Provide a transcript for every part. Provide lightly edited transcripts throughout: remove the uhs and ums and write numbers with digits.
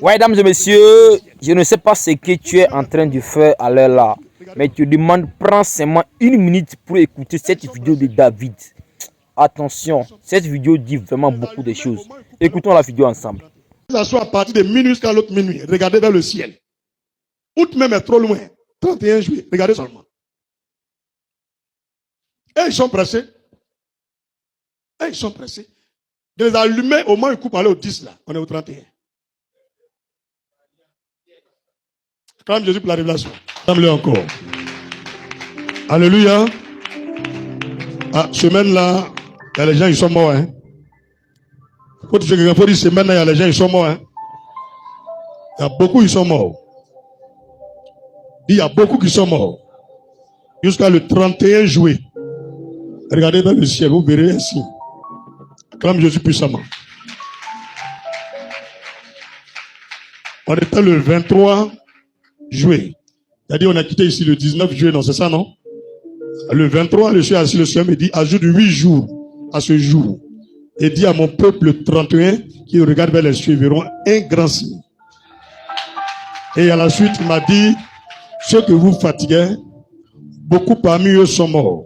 Ouais, mesdames et messieurs, je ne sais pas ce que tu es en train de faire à l'heure là, mais tu demandes, prends seulement une minute pour écouter cette vidéo de David. Attention, cette vidéo dit vraiment beaucoup de choses. Écoutons la vidéo ensemble. Ça soit à partir de minuit jusqu'à l'autre minuit. Regardez vers le ciel. Août même est trop loin. 31 juillet. Regardez seulement. Et ils sont pressés. Et ils sont pressés. De les allumer, au moins ils coupent aller au 10 là. On est au 31. Acclame Jésus pour la révélation. Acclame-le encore. Alléluia. Ah, semaine là, il y a les gens, ils sont morts. Hein. Faut dire semaine là, il y a les gens, ils sont morts. Hein. Il y a beaucoup qui sont morts. Il y a beaucoup qui sont morts. Jusqu'à le 31 juillet. Regardez dans le ciel, vous verrez ainsi. Acclame Jésus puissamment. On était le 23 juillet. C'est-à-dire on a quitté ici le 19 juillet, non, c'est ça, non? Le 23, je suis assis, le Seigneur me dit, ajoute 8 jours à ce jour. Et dis à mon peuple le 31 qui regarde vers les cieux, verront un grand signe. Et à la suite, il m'a dit, ceux que vous fatiguez, beaucoup parmi eux sont morts.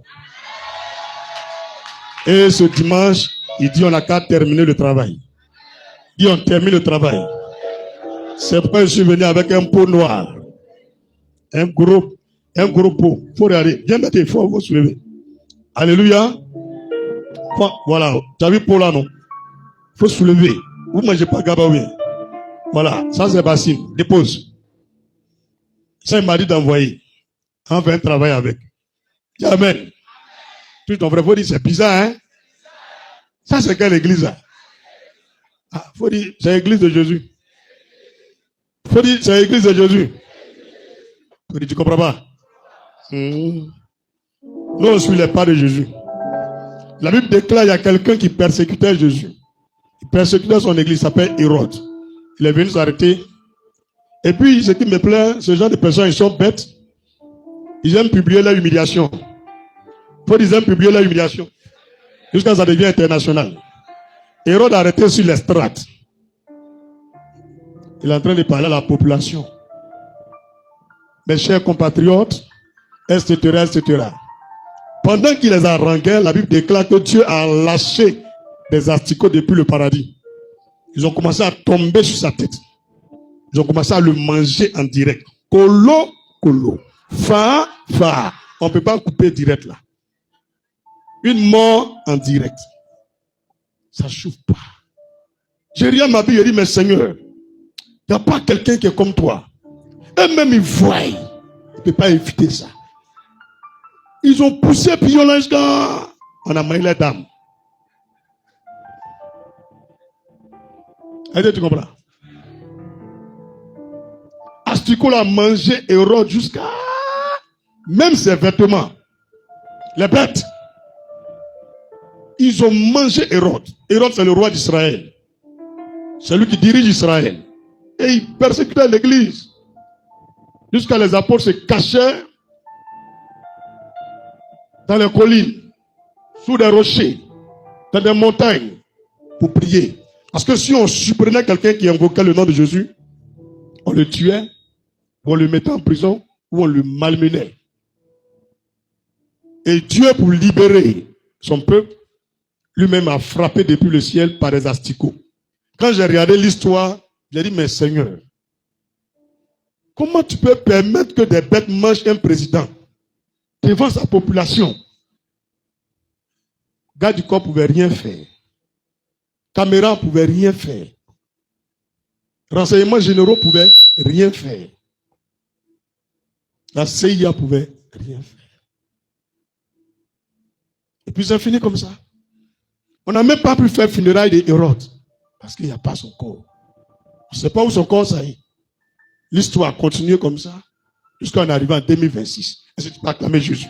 Et ce dimanche, il dit, on n'a qu'à terminer le travail. Il dit, on termine le travail. C'est pourquoi je suis venu avec un pot noir. Un gros pot. Il faut regarder. Viens mettre, il faut soulever. Alléluia. Voilà. Tu as vu pot là, non? Il faut soulever. Vous ne mangez pas gabaoué. Voilà. Ça, c'est Bassine. Dépose. Ça, il m'a dit d'envoyer. On fait un travail avec. Dis amen. Tout ton frère, faut dire, c'est bizarre, hein? Ça, c'est quelle église, là? Ah, faut dire, c'est l'église de Jésus. Faut dire, c'est l'église de Jésus. Faut dire, tu comprends pas? Nous, on suit les pas de Jésus. La Bible déclare, il y a quelqu'un qui persécutait Jésus. Il persécutait son église, il s'appelle Hérode. Il est venu s'arrêter. Et puis, ce qui me plaît, ce genre de personnes, ils sont bêtes. Ils aiment publier leur humiliation. Ils aiment publier leur humiliation. Jusqu'à ce que ça devient international. Hérode arrêté sur les strates. Il est en train de parler à la population. Mes chers compatriotes, etc., etc. Pendant qu'il les haranguait, la Bible déclare que Dieu a lâché des asticots depuis le paradis. Ils ont commencé à tomber sur sa tête. Ils ont commencé à le manger en direct. Colo, colo. Fa, fa. On ne peut pas couper direct là. Une mort en direct. Ça ne chauffe pas. J'ai rien à ma vie, j'ai dit, mais Seigneur, il n'y a pas quelqu'un qui est comme toi. Et même ils voient. Il ne peut pas éviter ça. Ils ont poussé, puis on a maillé les dames. Est-ce que tu comprends? Asticot a mangé Hérode jusqu'à même ses vêtements. Les bêtes. Ils ont mangé Hérode. Hérode, c'est le roi d'Israël. C'est lui qui dirige Israël. Et il persécutait l'église. Jusqu'à les apôtres se cachaient dans les collines, sous des rochers, dans des montagnes, pour prier. Parce que si on surprenait quelqu'un qui invoquait le nom de Jésus, on le tuait, ou on le mettait en prison, ou on le malmenait. Et Dieu, pour libérer son peuple, lui-même a frappé depuis le ciel par des asticots. Quand j'ai regardé l'histoire, j'ai dit, mais Seigneur, comment tu peux permettre que des bêtes mangent un président devant sa population? Garde du corps ne pouvait rien faire. Caméra ne pouvait rien faire. Renseignements généraux ne pouvaient rien faire. La CIA ne pouvait rien faire. Et puis c'est fini comme ça. On n'a même pas pu faire funérailles de Hérode. Parce qu'il n'y a pas son corps. On ne sait pas où son corps ça y est. L'histoire a continué comme ça. Jusqu'à en arriver en 2026. Est-ce que tu peux acclamer Jésus?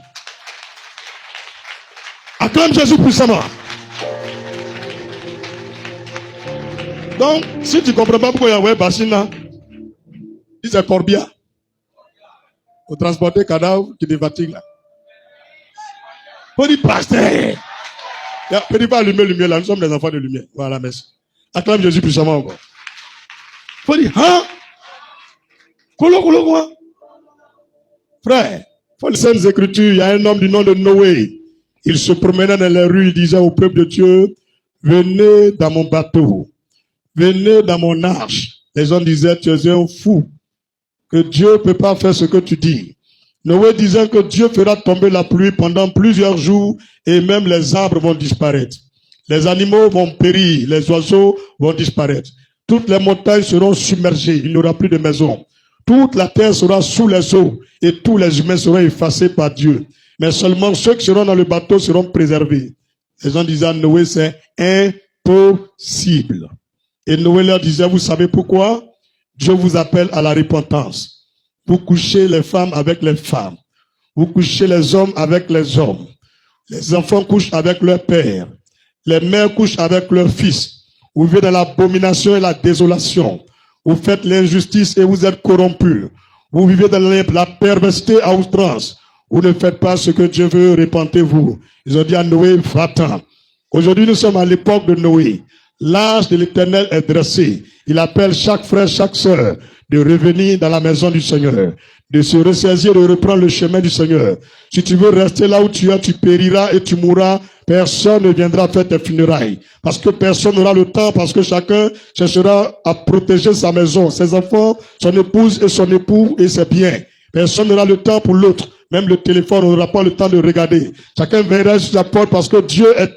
Acclame Jésus puissamment. Donc, si tu ne comprends pas pourquoi il y a un bassin là, dis c'est Corbia. Pour transporter cadavre qui dévatique là. Faut dire pasteur. Peut-être pas allumer lumière là, nous sommes des enfants de lumière. Voilà, merci. Acclame Jésus puissamment encore. faut dire, hein? Quoi? Frère, faut les Saintes Écritures, il y a un homme du nom de Noé. Il se promenait dans les rues, il disait au peuple de Dieu, venez dans mon bateau, venez dans mon arche. Les gens disaient, tu es un fou, que Dieu ne peut pas faire ce que tu dis. Noé disait que Dieu fera tomber la pluie pendant plusieurs jours et même les arbres vont disparaître. Les animaux vont périr, les oiseaux vont disparaître. Toutes les montagnes seront submergées, il n'y aura plus de maisons. Toute la terre sera sous les eaux et tous les humains seront effacés par Dieu. Mais seulement ceux qui seront dans le bateau seront préservés. Les gens disaient à Noé, c'est impossible. Et Noé leur disait, vous savez pourquoi? Dieu vous appelle à la repentance. Vous couchez les femmes avec les femmes. Vous couchez les hommes avec les hommes. Les enfants couchent avec leur père. Les mères couchent avec leurs fils. Vous vivez dans l'abomination et la désolation. Vous faites l'injustice et vous êtes corrompus. Vous vivez dans la perversité à outrance. Vous ne faites pas ce que Dieu veut, repentez-vous. Ils ont dit à Noé, va-t'en. Aujourd'hui, nous sommes à l'époque de Noé. L'âge de l'Éternel est dressé. Il appelle chaque frère, chaque sœur de revenir dans la maison du Seigneur, de se ressaisir, de reprendre le chemin du Seigneur. Si tu veux rester là où tu es, tu périras et tu mourras. Personne ne viendra faire tes funérailles. Parce que personne n'aura le temps, parce que chacun cherchera à protéger sa maison, ses enfants, son épouse et son époux et ses biens. Personne n'aura le temps pour l'autre. Même le téléphone, on n'aura pas le temps de regarder. Chacun verra sur la porte parce que Dieu est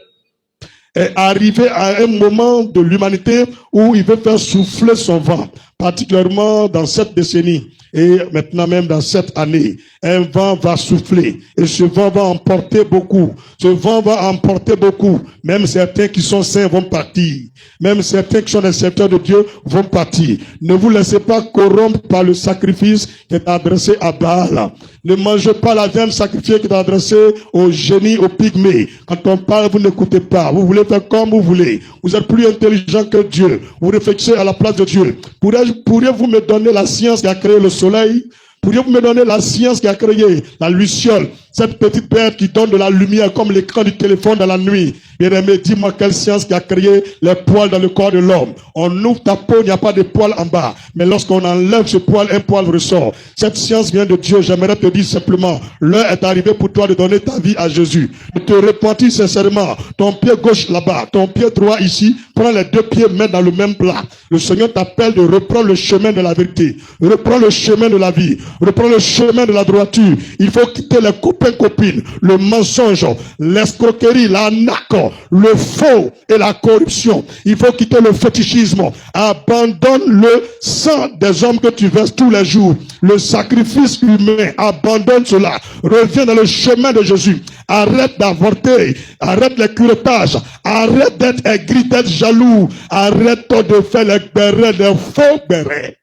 arrivé à un moment de l'humanité où il veut faire souffler son vent, particulièrement dans cette décennie et maintenant même dans cette année. Un vent va souffler et ce vent va emporter beaucoup. Ce vent va emporter beaucoup. Même certains qui sont saints vont partir. Même certains qui sont des serviteurs de Dieu vont partir. Ne vous laissez pas corrompre par le sacrifice qui est adressé à Baal. Ne mangez pas la viande sacrifiée qui est adressée aux génies, aux pygmées. Quand on parle, vous n'écoutez pas. Vous voulez faire comme vous voulez. Vous êtes plus intelligent que Dieu. Vous réfléchissez à la place de Dieu. Pourriez-vous me donner la science qui a créé le soleil? Pourriez-vous me donner la science qui a créé la luciole? Cette petite bête qui donne de la lumière comme l'écran du téléphone dans la nuit. Bien-aimé, dis-moi quelle science qui a créé les poils dans le corps de l'homme. On ouvre ta peau, il n'y a pas de poils en bas. Mais lorsqu'on enlève ce poil, un poil ressort. Cette science vient de Dieu. J'aimerais te dire simplement, l'heure est arrivée pour toi de donner ta vie à Jésus. De te repentir sincèrement. Ton pied gauche là-bas, ton pied droit ici. Prends les deux pieds, mets dans le même plat. Le Seigneur t'appelle de reprendre le chemin de la vérité. Reprends le chemin de la vie. Reprends le chemin de la droiture. Il faut quitter les copains-copines, le mensonge, l'escroquerie, l'arnaque, le faux et la corruption. Il faut quitter le fétichisme. Abandonne le sang des hommes que tu verses tous les jours. Le sacrifice humain, abandonne cela. Reviens dans le chemin de Jésus. Arrête d'avorter. Arrête les curettages. Arrête d'être aigri, d'être jaloux. Arrête de faire les bérets, les faux bérets.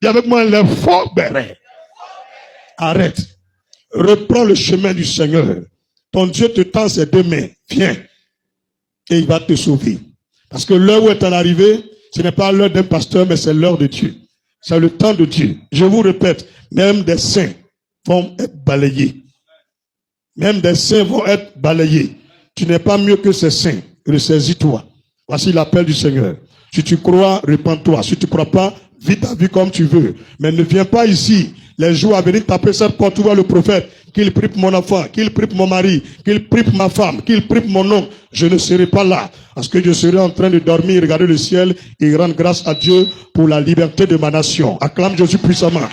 Dis avec moi, les faux bérets. Arrête. Reprends le chemin du Seigneur. Ton Dieu te tend ses deux mains. Viens. Et il va te sauver. Parce que l'heure où est arrivée, ce n'est pas l'heure d'un pasteur, mais c'est l'heure de Dieu. C'est le temps de Dieu. Je vous répète, même des saints vont être balayés. Même des saints vont être balayés. Tu n'es pas mieux que ces saints. Ressaisis-toi. Voici l'appel du Seigneur. Si tu crois, répands-toi. Si tu ne crois pas, vis ta vie comme tu veux. Mais ne viens pas ici, les jours à venir taper cette porte où va le prophète, qu'il prie pour mon enfant, qu'il prie pour mon mari, qu'il prie pour ma femme, qu'il prie pour mon oncle. Je ne serai pas là. Parce que je serai en train de dormir, regarder le ciel et rendre grâce à Dieu pour la liberté de ma nation. Acclame Jésus puissamment.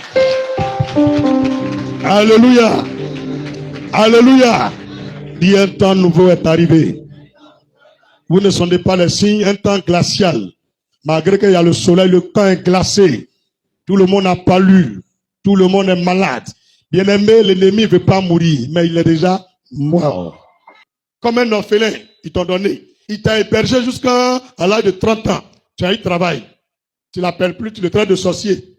Alléluia. Alléluia. Dis, un temps nouveau est arrivé. Vous ne sondez pas les signes, un temps glacial. Malgré qu'il y a le soleil, le temps est glacé. Tout le monde n'a pas lu. Tout le monde est malade. Bien-aimé, l'ennemi ne veut pas mourir, mais il est déjà mort. Comme un orphelin, ils t'ont donné. Il t'a hébergé jusqu'à l'âge de 30 ans. Tu as eu travail. Tu ne l'appelles plus, tu le traites de sorcier.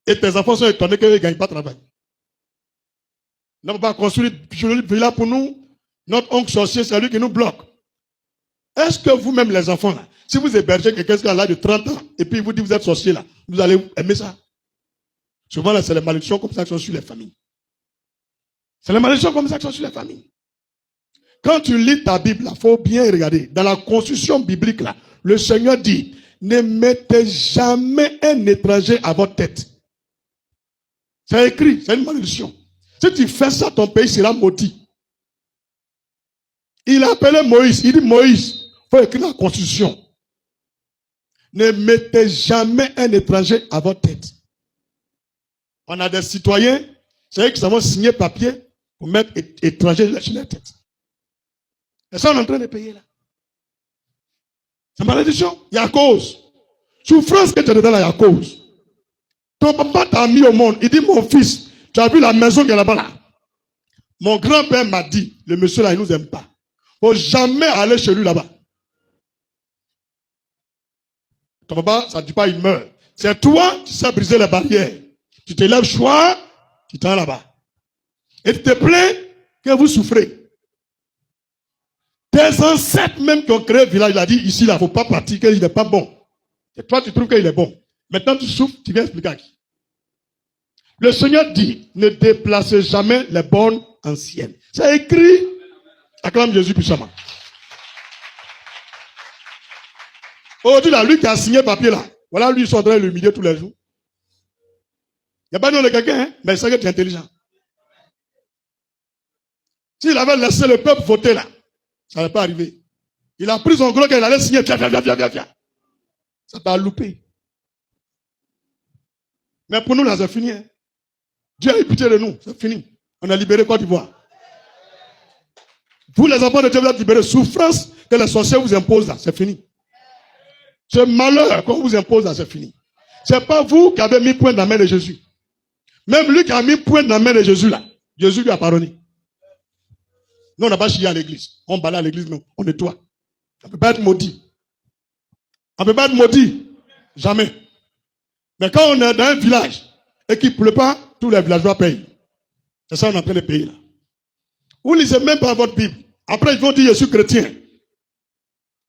Et tes enfants sont étonnés qu'ils ne gagnent pas de travail. On n'a pas construit une villa pour nous. Notre oncle sorcier, c'est lui qui nous bloque. Est-ce que vous-même, les enfants, là, si vous hébergez quelqu'un qui a l'âge de 30 ans, et puis il vous dit vous êtes sorcier là, vous allez aimer ça? Souvent, là, c'est les malédictions comme ça qui sont sur les familles. C'est les malédictions comme ça qui sont sur les familles. Quand tu lis ta Bible, il faut bien regarder. Dans la construction biblique, là, Le Seigneur dit, ne mettez jamais un étranger à votre tête. C'est écrit, c'est une malédiction. Si tu fais ça, ton pays sera maudit. Il a appelé Moïse, il dit Moïse, il faut écrire la constitution. Ne mettez jamais un étranger à votre tête. On a des citoyens, c'est eux qui savent signer papier pour mettre étranger sur leur tête. Et ça, on est en train de payer là. C'est malédiction. Il y a cause. Souffrance que tu as dedans là, il y a cause. Ton papa t'a mis au monde. Il dit, mon fils, tu as vu la maison qui est là-bas là. Mon grand-père m'a dit, le monsieur là, il ne nous aime pas. Il ne faut jamais aller chez lui là-bas. Ton papa, ça ne dit pas, il meurt. C'est toi qui sais briser les barrières. Tu te lèves choix, tu t'en là-bas. Et tu te plains que vous souffrez. Tes ancêtres même qui ont créé le village, il a dit, ici, là, il ne faut pas partir, qu'il n'est pas bon. Et toi, tu trouves qu'il est bon. Maintenant, tu souffres, tu viens expliquer à qui? Le Seigneur dit, ne déplacez jamais les bornes anciennes. C'est écrit. Acclame Jésus puissamment. Aujourd'hui, là, lui qui a signé le papier là, voilà, lui, ils sont en train de l'humilier tous les jours. Il n'y a pas de nom de quelqu'un, hein, mais il sait que tu es intelligent. S'il avait laissé le peuple voter là, ça n'allait pas arriver. Il a pris son gros qu'il allait signer, viens. Ça t'a loupé. Mais pour nous, là, c'est fini. Hein. Dieu a eu pitié de nous, c'est fini. On a libéré Côte d'Ivoire. Vous, les enfants de Dieu, vous êtes libérés. Souffrance que les sorciers vous imposent là, c'est fini. Ce malheur qu'on vous impose là, c'est fini. C'est pas vous qui avez mis point dans la main de Jésus. Même lui qui a mis point dans la main de Jésus là, Jésus lui a pardonné. Nous, on n'a pas chié à l'église. On balade à l'église, mais on nettoie. On ne peut pas être maudit. On ne peut pas être maudit. Jamais. Mais quand on est dans un village et qu'il ne pleut pas, tous les villageois payent. C'est ça qu'on est en train de payer là. Vous ne lisez même pas votre Bible. Après, ils vont dire je suis chrétien.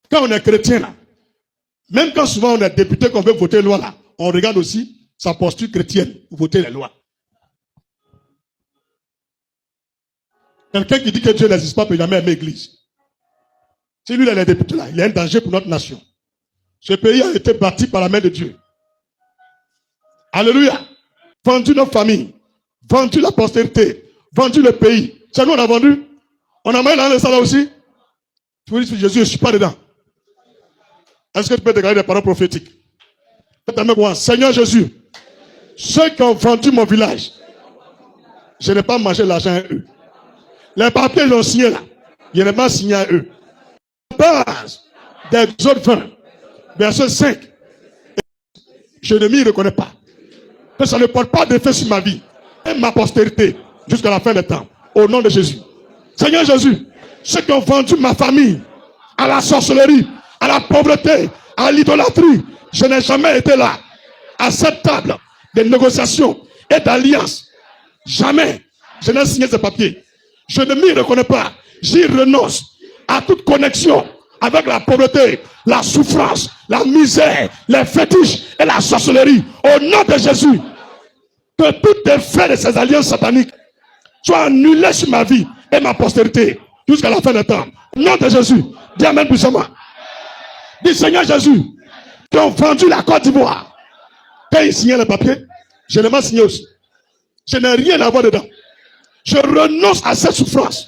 Quand on est chrétien là, même quand souvent on est député qu'on veut voter les lois là, on regarde aussi sa posture chrétienne pour voter les lois. Quelqu'un qui dit que Dieu n'existe pas peut jamais aimer l'église. Si lui, il est député là, il est un danger pour notre nation. Ce pays a été bâti par la main de Dieu. Alléluia. Vendu nos familles, vendu la postérité, vendu le pays. C'est nous on a vendu. On a mis dans les salles aussi. Tu veux dire Jésus, je ne suis pas dedans. Est-ce que tu peux déclarer des paroles prophétiques? Seigneur Jésus, ceux qui ont vendu mon village, je n'ai pas mangé l'argent à eux. Les papiers ils ont signé là, je n'ai pas signé à eux. La base des autres 20, verset 5, je ne m'y reconnais pas. Que ça ne porte pas d'effet sur ma vie et ma postérité jusqu'à la fin des temps. Au nom de Jésus. Seigneur Jésus, ceux qui ont vendu ma famille à la sorcellerie, à la pauvreté, à l'idolâtrie, je n'ai jamais été là. À cette table de négociations et d'alliances, jamais je n'ai signé ce papier. Je ne m'y reconnais pas. J'y renonce à toute connexion avec la pauvreté, la souffrance, la misère, les fétiches et la sorcellerie. Au nom de Jésus, que tout effet de ces alliances sataniques soit annulé sur ma vie et ma postérité jusqu'à la fin des temps. Au nom de Jésus, dis Amen puissamment. Dis Seigneur Jésus, qui ont vendu la Côte d'Ivoire. Quand ils signaient le papier, je n'ai pas signé aussi. Je n'ai rien à voir dedans. Je renonce à cette souffrance.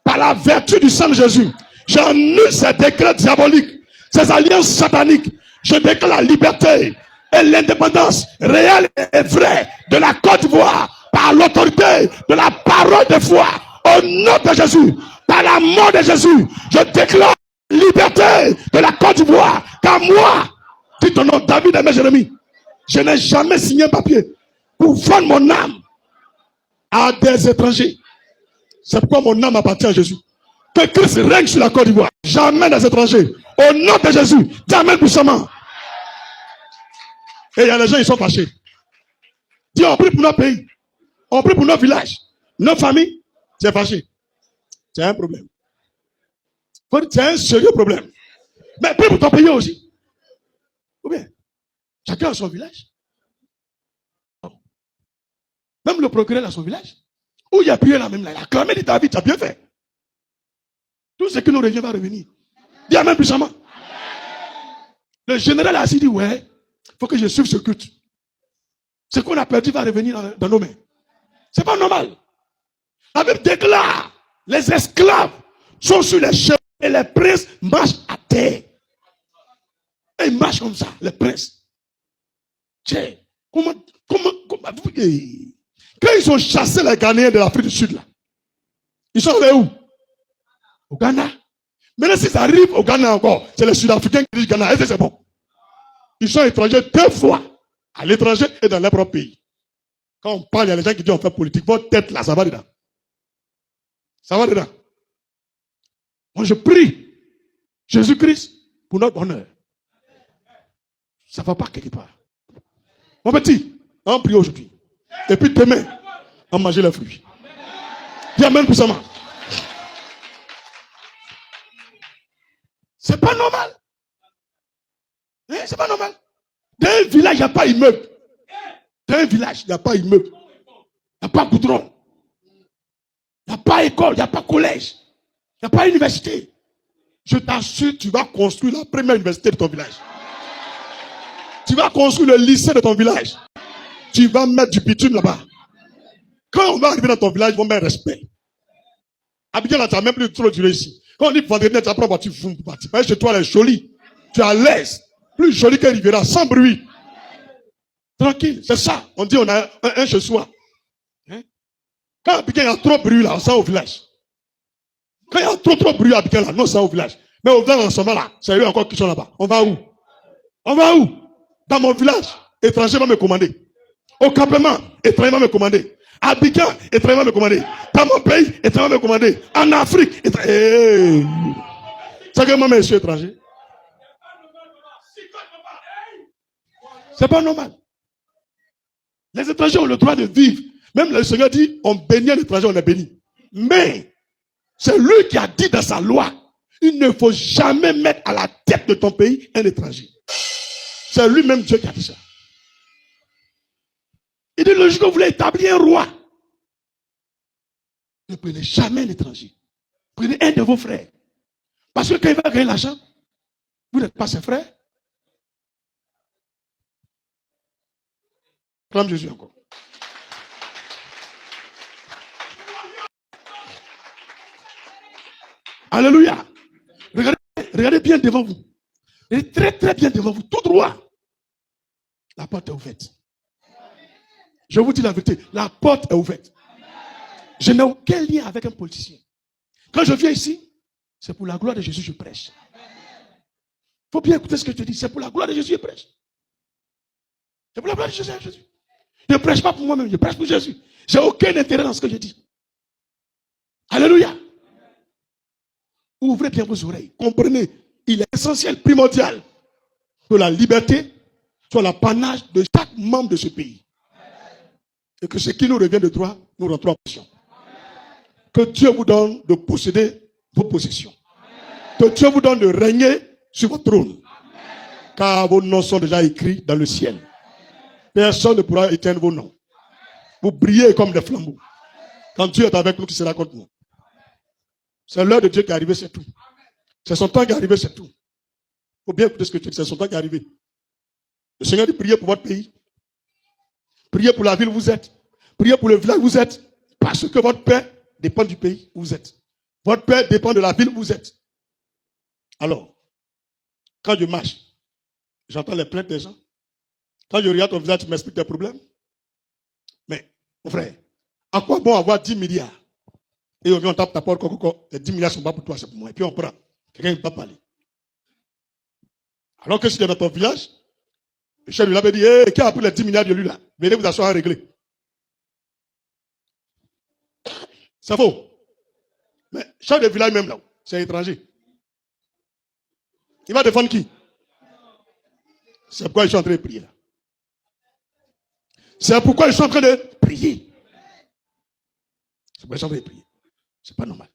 Par la vertu du sang de Jésus, j'annule ces décrets diaboliques, ces alliances sataniques. Je déclare la liberté et l'indépendance réelle et vraie de la Côte d'Ivoire par l'autorité de la parole de foi. Au nom de Jésus, par la mort de Jésus, je déclare la liberté de la Côte d'Ivoire. Car moi, dit ton nom, David aimé Jérémie, je n'ai jamais signé un papier pour vendre mon âme à des étrangers. C'est pourquoi mon âme appartient à Jésus. Que Christ règne sur la Côte d'Ivoire. Jamais des étrangers. Au nom de Jésus. Amen puissamment. Et il y a des gens, ils sont fâchés. Dis, on prie pour notre pays. On prie pour nos villages. Nos familles. C'est fâché. C'est un problème. C'est un sérieux problème. Mais prie pour ton pays aussi. Ou bien, chacun a son village. Même le procureur a son village. Où il a prié là même là. Il a clamé de David, tu as bien fait. Tout ce qui nous revient va revenir. Dis Amen puissamment. Le général a dit, ouais, il faut que je suive ce culte. Ce qu'on a perdu va revenir dans nos mains. C'est pas normal. La Bible déclare, les esclaves sont sur les chevaux et les princes marchent à terre. Et ils marchent comme ça, les princes. Tiens, comment, quand ils ont chassé les Ghanéens de l'Afrique du Sud, là, ils sont allés où? Au Ghana. Maintenant, s'ils arrivent au Ghana encore, c'est les Sud-Africains qui disent Ghana. Est-ce que c'est bon? Ils sont étrangers 2 fois, à l'étranger et dans leur propre pays. Quand on parle, il y a les gens qui disent on fait politique. Votre tête là, ça va dedans. Ça va dedans. Moi, je prie Jésus-Christ pour notre bonheur. Ça ne va pas quelque part. Mon petit, on prie aujourd'hui. Et puis demain, on mange les fruits. Dis amen puissamment. C'est pas normal. Hein? C'est pas normal. Dans un village, il n'y a pas immeuble. Dans un village, il n'y a pas immeuble. Il n'y a pas goudron. Il n'y a pas école, il n'y a pas collège. Il n'y a pas université. Je t'assure, tu vas construire la première université de ton village. Tu vas construire le lycée de ton village. Tu vas mettre du bitume là-bas. Quand on va arriver dans ton village, ils vont mettre respect. Abidjan, là, tu n'as même plus trop duré ici. Quand on dit vendredi, tu apprends à tu vas chez toi, elle est jolie. Tu es à l'aise. Plus jolie qu'elle Rivera, sans bruit. Tranquille, c'est ça. On dit on a un chez soi. Hein? Quand Abidjan, il y a trop de bruit là, on sent au village. Quand il y a trop de bruit à Abidjan là, non, on sent au village. Mais au village, en ce moment là, c'est eux encore qui sont là-bas. On va où? On va où? Dans mon village, étranger va me commander. Au campement, étranger va me commander. À Abidjan, étranger va me commander. Dans mon pays, étranger va me commander. En Afrique, étranger. Hey. C'est que moi, je suis étranger. C'est pas normal. Les étrangers ont le droit de vivre. Même le Seigneur dit, on bénit un étranger, on est béni. Mais, c'est lui qui a dit dans sa loi, il ne faut jamais mettre à la tête de ton pays un étranger. C'est lui-même Dieu qui a dit ça. Il dit, le jour que vous voulez établir un roi, ne prenez jamais un étranger. Prenez un de vos frères. Parce que quand il va gagner l'argent, vous n'êtes pas ses frères. Clame Jésus encore. Alléluia. Regardez bien devant vous. Regardez très très bien devant vous. Tout droit. La porte est ouverte. Je vous dis la vérité. La porte est ouverte. Je n'ai aucun lien avec un politicien. Quand je viens ici, c'est pour la gloire de Jésus que je prêche. Il faut bien écouter ce que je te dis. C'est pour la gloire de Jésus que je prêche. C'est pour la gloire de Jésus. Je ne prêche pas pour moi-même, je prêche pour Jésus. Je n'ai aucun intérêt dans ce que je dis. Alléluia. Ouvrez bien vos oreilles. Comprenez, il est essentiel, primordial, que la liberté soit l'apanage de chaque membre de ce pays. Et que ce qui nous revient de droit, nous rentrons en possession. Que Dieu vous donne de posséder vos possessions. Que Dieu vous donne de régner sur votre trône. Car vos noms sont déjà écrits dans le ciel. Personne ne pourra éteindre vos noms. Vous brillez comme des flambeaux. Quand Dieu est avec nous, qui sera contre nous? C'est l'heure de Dieu qui est arrivée, c'est tout. C'est son temps qui est arrivé, c'est tout. Il faut bien écouter ce que tu dis, c'est son temps qui est arrivé. Le Seigneur dit, priez pour votre pays. Priez pour la ville où vous êtes. Priez pour le village où vous êtes. Parce que votre paix dépend du pays où vous êtes. Votre paix dépend de la ville où vous êtes. Alors, quand je marche, j'entends les plaintes des gens. Quand je regarde ton visage, tu m'expliques tes problèmes. Mais, mon frère, à quoi bon avoir 10 milliards? Et on vient, on tape ta porte, les 10 milliards ne sont pas pour toi, c'est pour moi. Et puis on prend. Quelqu'un ne peut pas parler. Alors que si tu es dans ton village, le chef de l'avait dit, hey, qui a pris les 10 milliards de lui là? Venez vous asseoir à régler. C'est faux. Mais chef de village même là, c'est étranger. Il va défendre qui? C'est pourquoi je suis en train de prier là. C'est pourquoi je suis en train de prier. C'est pourquoi je suis en train de prier. C'est pas normal.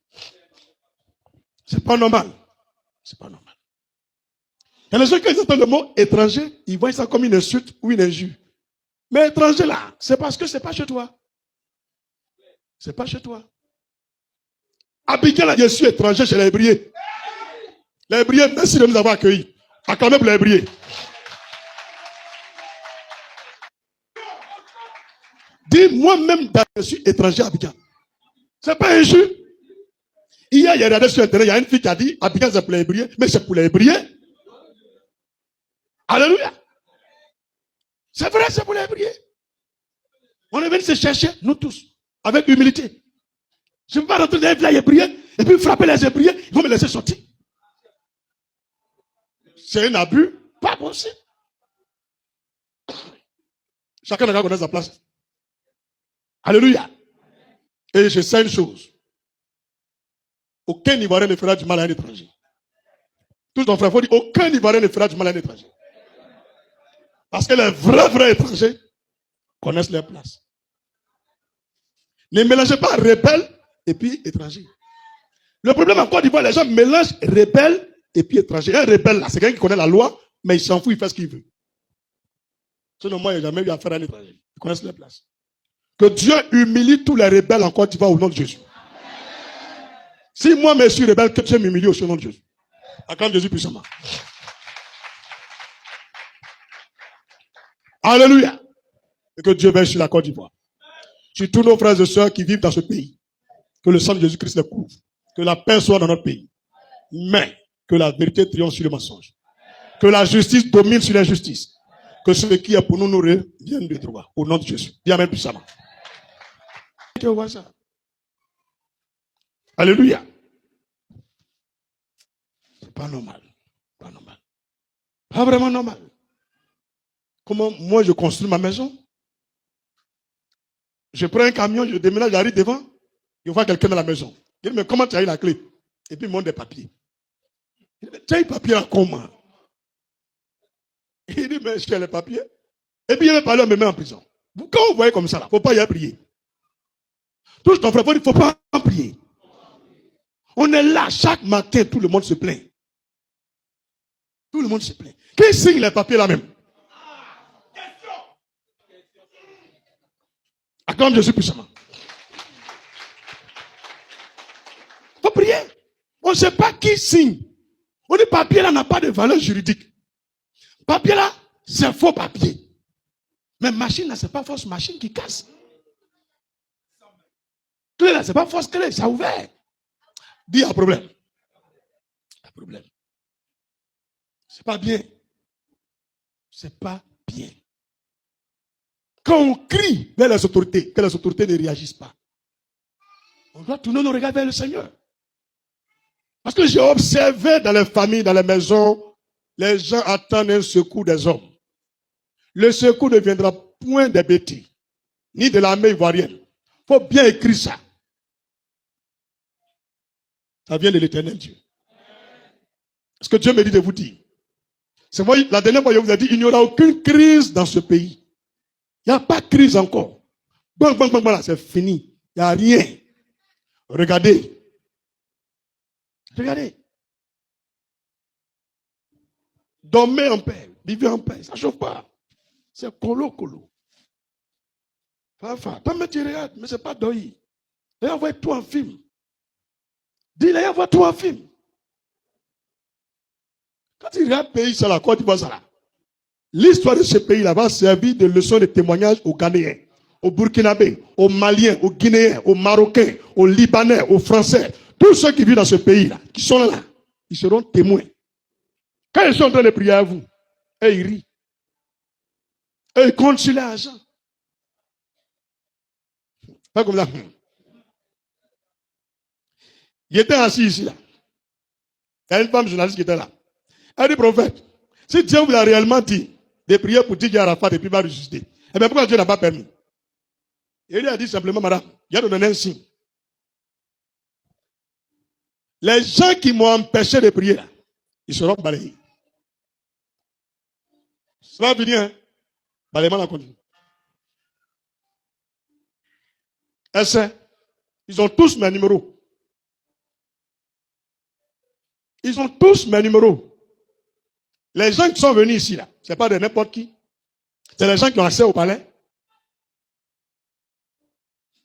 C'est pas normal. C'est pas normal. Il y a les gens qui entendent le mot étranger, ils voient ça comme une insulte ou une injure. Mais étranger là, c'est parce que c'est pas chez toi. C'est pas chez toi. Abidjan là, je suis étranger chez les Hébriers. Les Hébriers, merci de nous avoir accueillis. Acclamez pour les briller. Dis, moi-même, je suis étranger à Abidjan. C'est pas injure. Hier, il y a regardé sur Internet, il y a une fille qui a dit, Abidjan, c'est pour les briller, mais c'est pour les briller. Alléluia. C'est vrai, c'est pour les briller. On est venu se chercher, nous tous, avec humilité. Je ne peux pas rentrer dans les villages ébriers et puis frapper les ébriers, ils vont me laisser sortir. C'est un abus, pas possible. Chacun n'a qu'à connaître sa place. Alléluia. Et je sais une chose. Aucun Ivoirien ne fera du mal à un étranger. Tous ton frère, il faut dire, aucun Ivoirien ne fera du mal à un étranger. Parce que les vrais étrangers connaissent leur place. Ne mélangez pas rebelle et puis étranger. Le problème en Côte d'Ivoire, les gens mélangent rebelle et puis étranger. Un rebelle là, c'est quelqu'un qui connaît la loi, mais il s'en fout, il fait ce qu'il veut. Sinon, moi, il n'y a jamais eu affaire à un étranger. Ils connaissent leur place. Que Dieu humilie tous les rebelles en Côte d'Ivoire au nom de Jésus. Si moi, je suis rebelle, que Dieu m'humilie au nom de Jésus. Acclame Jésus puissamment. Alléluia. Et que Dieu veille sur la Côte d'Ivoire. Sur tous nos frères et sœurs qui vivent dans ce pays. Que le sang de Jésus-Christ les couvre. Que la paix soit dans notre pays. Mais que la vérité triomphe sur le mensonge. Que la justice domine sur l'injustice. Que ce qui est pour nous revienne de droit. Au nom de Jésus. Dis amen puissamment. Alléluia. C'est pas normal. Pas normal. Pas vraiment normal. Comment moi je construis ma maison? Je prends un camion, je déménage, j'arrive devant, je vois quelqu'un dans la maison. Je dis, mais comment tu as eu la clé? Et puis il montre des papiers. Il dit, mais tu as eu les papiers là comment? Il dit, mais j'ai les papiers. Et puis il va parler, on me met en prison. Quand vous voyez comme ça, il ne faut pas y aller prier. Tous ton frère, il ne faut pas en prier. On est là, chaque matin, tout le monde se plaint. Tout le monde se plaint. Qui signe les papiers là même? Acclame Jésus puissamment. Il faut prier. On ne sait pas qui signe. On dit papier là n'a pas de valeur juridique. Papier là, c'est faux papier. Mais machine là, c'est pas fausse machine qui casse. Clé là, c'est pas fausse clé, ça a ouvert. Dis un problème. Un problème. C'est pas bien. C'est pas bien. Quand on crie vers les autorités, que les autorités ne réagissent pas, on doit tourner nos regards vers le Seigneur. Parce que j'ai observé dans les familles, dans les maisons, les gens attendent un secours des hommes. Le secours ne viendra point des bêtises, ni de l'armée ivoirienne. Il faut bien écrire ça. Ça vient de l'Éternel Dieu. Est-ce que Dieu me dit de vous dire? C'est moi, la dernière fois, je vous ai dit, il n'y aura aucune crise dans ce pays. Il n'y a pas de crise encore. Bon, c'est fini. Il n'y a rien. Regardez. Regardez. Dormez en paix. Vivez en paix. Ça ne chauffe pas. C'est colo. Pas me dire, regarde, mais ce n'est pas d'oeil. D'ailleurs, voyez tout en film. Dis, d'ailleurs, voyez tout en film. Quand il regarde le pays, c'est la Côte d'Ivoire, ça là. L'histoire de ce pays-là va servir de leçon de témoignage aux Ghanéens, aux Burkinabés, aux Maliens, aux Guinéens, aux Marocains, aux Libanais, aux Français. Tous ceux qui vivent dans ce pays-là, qui sont là, ils seront témoins. Quand ils sont en train de prier à vous, et ils rient. Et ils comptent sur l'argent. Pas comme là. Il était assis ici, là. Il y a une femme journaliste qui était là. Elle dit, prophète, si Dieu vous a réellement dit de prier pour Didier Arafat et puis va ressusciter, eh bien pourquoi Dieu n'a pas permis? Et il a dit simplement, madame, il a donné un signe. Les gens qui m'ont empêché de prier, là, ils seront balayés. Ça va venir, hein? Balayement la continue. Ils ont tous mes numéros. Ils ont tous mes numéros. Les gens qui sont venus ici, là, ce n'est pas de n'importe qui. C'est les gens qui ont accès au palais.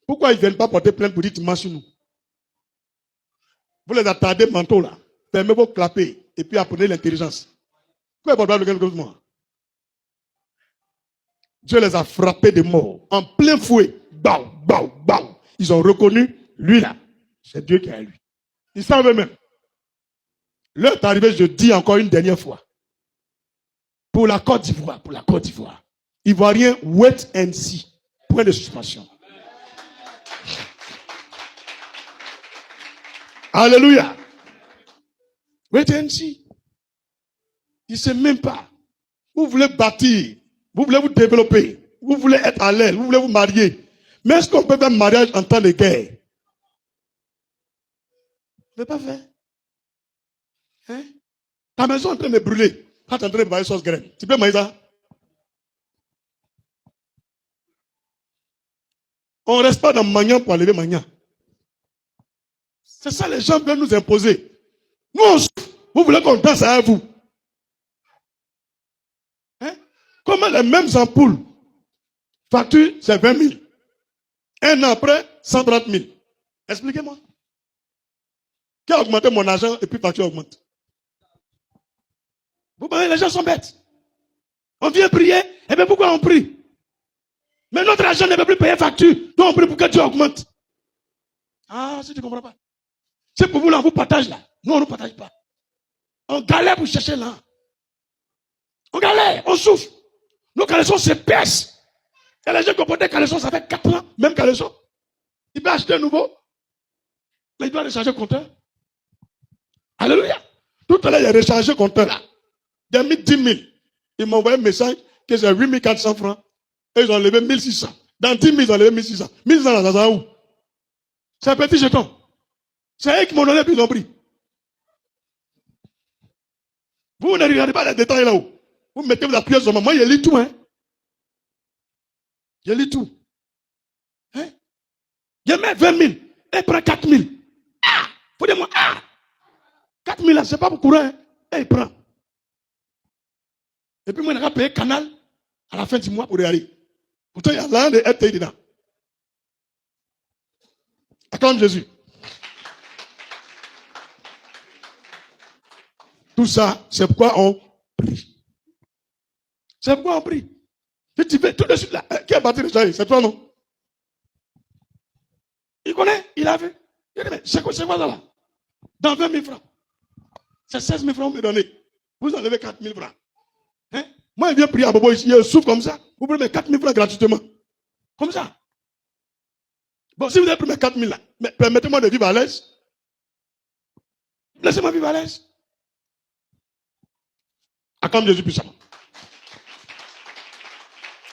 Pourquoi ils ne viennent pas porter plainte pour dire tu mens sur nous? Vous les attardez manteau là. Fermez vos clapets et puis apprenez l'intelligence. Pourquoi il parle de quelque chose de moi? Dieu les a frappés de mort. En plein fouet. Bam, bam, bam. Ils ont reconnu, lui là, c'est Dieu qui est à lui. Ils savent même. L'heure est arrivée, je dis encore une dernière fois. Pour la Côte d'Ivoire, Ivoirien, wait and see. Point de suspension. Alléluia. Wait and see. Il ne sait même pas. Vous voulez bâtir, vous voulez vous développer, vous voulez être à l'aise, vous voulez vous marier. Mais est-ce qu'on peut faire un mariage en temps de guerre? On ne peut pas faire. Hein? Ta maison est en train de brûler. Quand tu es en train de manger sauce graine. Tu peux manger ça? On ne reste pas dans Magnan pour enlever Magnan. C'est ça les gens veulent nous imposer. Nous, on souffre. Vous voulez qu'on danse avec vous? Hein? Comment les mêmes ampoules? Facture, c'est 20 000. Un an après, 130 000. Expliquez-moi. Qui a augmenté mon argent et puis facture augmente? Vous voyez, les gens sont bêtes. On vient prier, et bien pourquoi on prie? Mais notre argent ne peut plus payer facture. Donc on prie pour que Dieu augmente. Ah, si tu ne comprends pas. C'est pour vous là, on vous partage là. Nous, on ne nous partage pas. On galère pour chercher là. On galère, on souffre. Nos caleçons s'épaissent. Il y a les gens qui ont porté caleçons, ça fait 4 ans, même caleçon. Il peut acheter un nouveau. Mais il doit recharger le compteur. Alléluia. Tout à l'heure, il a rechargé le compteur là. Il a mis 10 000. Ils m'ont envoyé un message que c'est 8 400 francs. Et ils ont levé 1 600. Dans 10 000, ils ont levé 1 600. 1 600, ça va où? C'est un petit jeton. C'est eux qui m'ont donné, puis ils ont pris. Vous ne regardez pas les détails là-haut. Vous mettez la prière sur moi. Moi, je lis tout. Hein. Je lis tout. Hein? Je mets 20 000. Et prend 4 000. Ah! Faut dire moi, ah! 4 000 là, c'est pas pour courant. Hein? Et il prend. Et puis moi, je vais payer canal à la fin du mois pour y aller. Pourtant, il y a l'un de RTI dedans. Acclame Jésus. Tout ça, c'est pourquoi on prie. C'est pourquoi on prie. Si tu fais tout de suite là, qui a battu le chariot? C'est toi, non? Il connaît, il a fait. Il dit, mais c'est quoi ça là? Dans 20 000 francs. C'est 16 000 francs que vous me donnez. Vous enlevez 4 000 francs. Hein? Moi, je viens prier à Bobo ici, il souffre comme ça. Vous prenez 4 000 francs gratuitement. Comme ça. Bon, si vous avez pris mes 4 000 là, permettez-moi de vivre à l'aise. Laissez-moi vivre à l'aise. Acclame Jésus puissamment.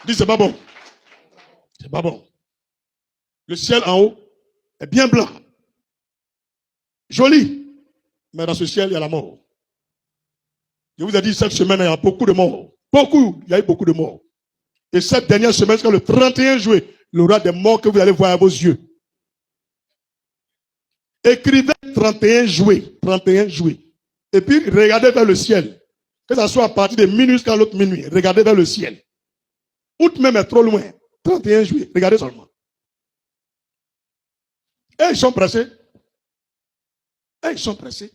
Dis, c'est pas bon. C'est pas bon. Le ciel en haut est bien blanc. Joli. Mais dans ce ciel, il y a la mort. Je vous ai dit, cette semaine, il y a beaucoup de morts. Beaucoup. Il y a eu beaucoup de morts. Et cette dernière semaine, jusqu'à le 31 juillet, il y aura des morts que vous allez voir à vos yeux. Écrivez 31 juillet. 31 juillet. Et puis, regardez vers le ciel. Que ça soit à partir de minuit jusqu'à l'autre minuit. Regardez vers le ciel. Août même est trop loin. 31 juillet. Regardez seulement. Et ils sont pressés. Et ils sont pressés.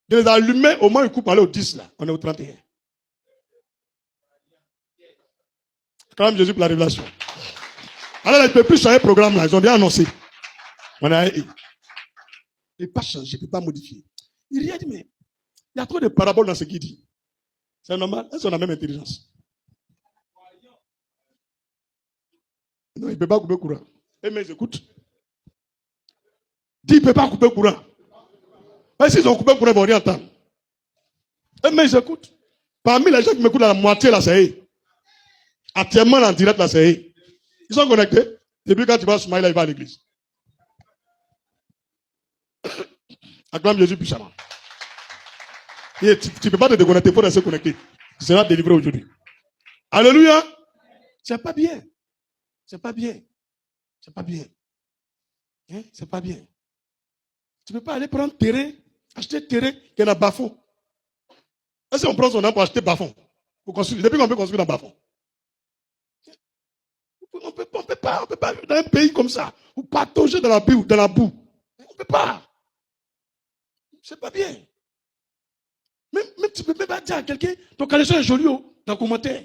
Je les allumais au moins un coup pour aller au 10 là. On est au 31. Quand même Jésus pour la révélation. Alors là, ils ne peuvent plus changer le programme là. Ils ont déjà annoncé. On a. Il ne peut pas changer, il ne peut pas modifier. Il a dit, mais il y a trop de paraboles dans ce qu'il dit. C'est normal. Est-ce qu'on a la même intelligence? Non, il ne peut pas couper le courant. Eh, mais ils écoutent. Dis, il ne peut pas couper le courant. Et s'ils ont coupé le courant, ils ne vont rien entendre. Eh, mais ils écoutent. Parmi les gens qui m'écoutent, la moitié, là, c'est eux. Actuellement, en direct, là, c'est eux. Ils sont connectés. Depuis quand tu vas Soumaïla, il va à l'église. Acclame Jésus puissamment. Et tu ne peux pas te déconnecter, il faut rester connecté. Tu seras délivré aujourd'hui. Alléluia. C'est pas bien. C'est pas bien. C'est pas bien. Hein? C'est pas bien. Tu ne peux pas aller prendre terrain, acheter terrain qui est dans bas-fond. Est-ce qu'on prend son argent pour acheter bas-fond? Pour construire. Depuis qu'on peut construire dans bas-fond. On peut pas dans un pays comme ça, ou patauger dans la boue, On ne peut pas. C'est pas bien. Même tu peux même pas dire à quelqu'un, ton caleçon est joli dans le commentaire.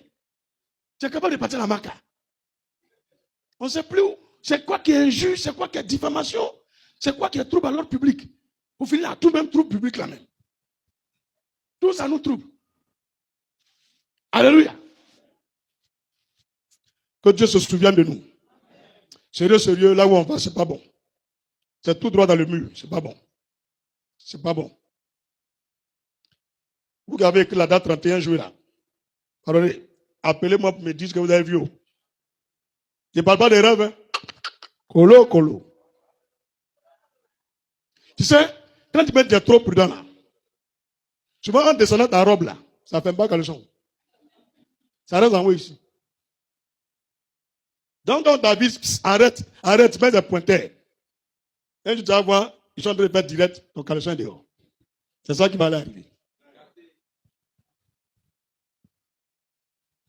Tu es capable de partir à la marque. On ne sait plus où. C'est quoi qui est injuste, c'est quoi qui est diffamation, c'est quoi qui est trouble à l'ordre public. Au final, tout même trouble public là même. Tout ça nous trouble. Alléluia. Que Dieu se souvienne de nous. Sérieux, là où on va, c'est pas bon. C'est tout droit dans le mur, c'est pas bon. C'est pas bon. Vous qui avez écrit la date 31 juillet là. Pardonnez, appelez-moi pour me dire ce que vous avez vu. Je ne parle pas des rêves. Hein. Colo. Tu sais, quand tu es trop prudent là, souvent en descendant ta robe là, ça fait pas caleçon. Ça reste en haut ici. Donc David, arrête, mets des pointeurs. Et tu vas voir, ils sont en train de faire direct, ton caleçon est dehors. C'est ça qui va aller arriver.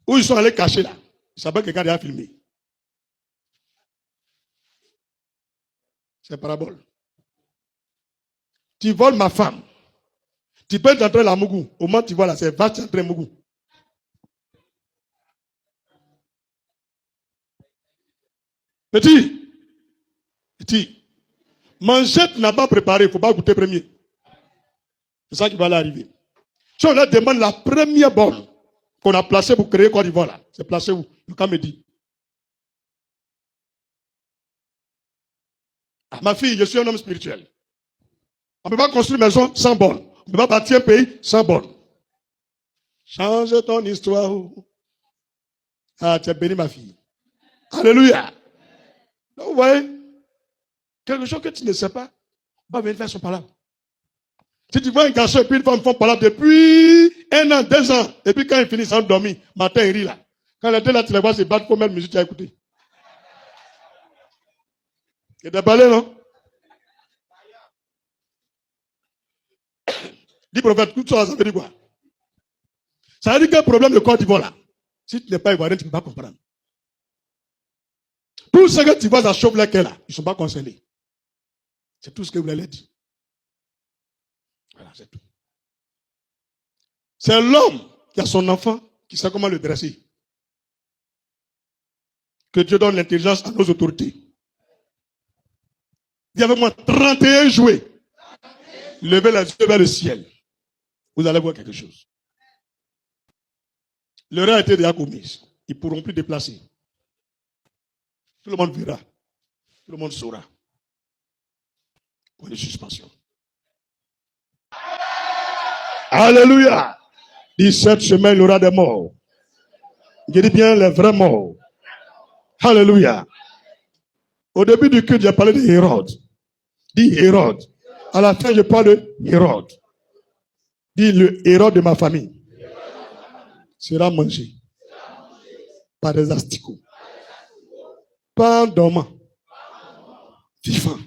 Où ils sont allés cacher là, ils savent que quelqu'un a filmé. C'est parabole. Tu voles ma femme. Tu peux entrer la Mougou. Au moment où tu vois là, c'est va entrer Mougou. Petit. Manger, tu n'as pas préparé, il ne faut pas goûter premier. C'est ça qui va l'arriver. Si on leur demande la première borne qu'on a placée pour créer Côte d'Ivoire là, c'est placé où? Le cas me dit. Ma fille, je suis un homme spirituel. On ne peut pas construire une maison sans borne. On ne peut pas bâtir un pays sans borne. Change ton histoire. Ah, tu as béni ma fille. Alléluia. Donc, vous voyez, quelque chose que tu ne sais pas, va venir faire son palabre. Si tu vois un garçon et puis une femme font palabre depuis 1 an, 2 ans, et puis quand ils finissent en dormir, matin ils rient là. Quand les deux là, tu les vois se battre, il faut mettre musique, tu as écouté. Et des balais, non? Dis prophète, tout ça, ça veut dire quoi? Ça veut dire qu'un problème de Côte d'Ivoire là, si tu n'es pas ivoirien, tu ne peux pas comprendre. Tous ceux que tu vois à Chauvelin là, ils ne sont pas concernés. C'est tout ce que vous voulez dire. Voilà, c'est tout. C'est l'homme qui a son enfant qui sait comment le dresser. Que Dieu donne l'intelligence à nos autorités. Il y avait moins 31 jouets. Levez les yeux vers le ciel. Vous allez voir quelque chose. L'heure a été déjà commise. Ils ne pourront plus déplacer. Tout le monde verra. Tout le monde saura. Point de suspension. Alléluia. 17 semaines, il y aura des morts. Je dis bien les vrais morts. Alléluia. Au début du culte, j'ai parlé de Hérode. Dis Hérode. À la fin, je parle de Hérode. Dis le Hérode de ma famille sera mangé par des asticots. Pas en dormant. Vivant.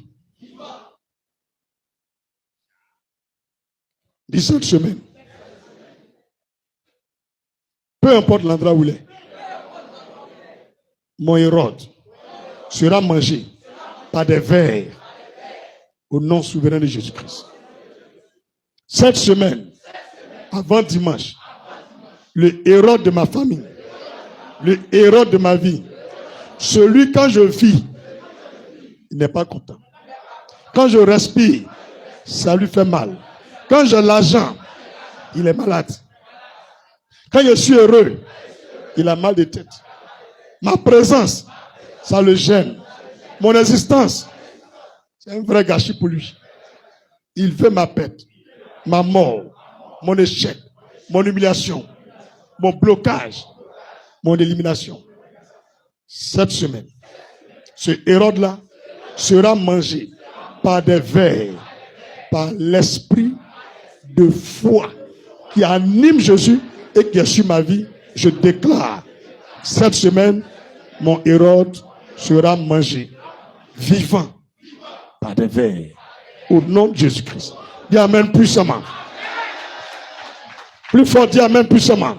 17 semaines. Peu importe l'endroit où il est. Mon Hérode sera mangé par des vers au nom souverain de Jésus-Christ. Cette semaine, avant dimanche, le Hérode de ma famille, le Hérode de ma vie, celui quand je vis, il n'est pas content. Quand je respire, ça lui fait mal. Quand j'ai l'argent, il est malade. Quand je suis heureux, il a mal de tête. Ma présence, ça le gêne. Mon existence, c'est un vrai gâchis pour lui. Il veut ma perte, ma mort, mon échec, mon humiliation, mon blocage, mon élimination. Cette semaine, ce Hérode-là sera mangé par des vers, par l'esprit de foi qui anime Jésus et qui est sur ma vie. Je déclare, cette semaine, mon Hérode sera mangé, vivant, par des vers, au nom de Jésus-Christ. Dis Amen puissamment. Plus fort, dis Amen puissamment.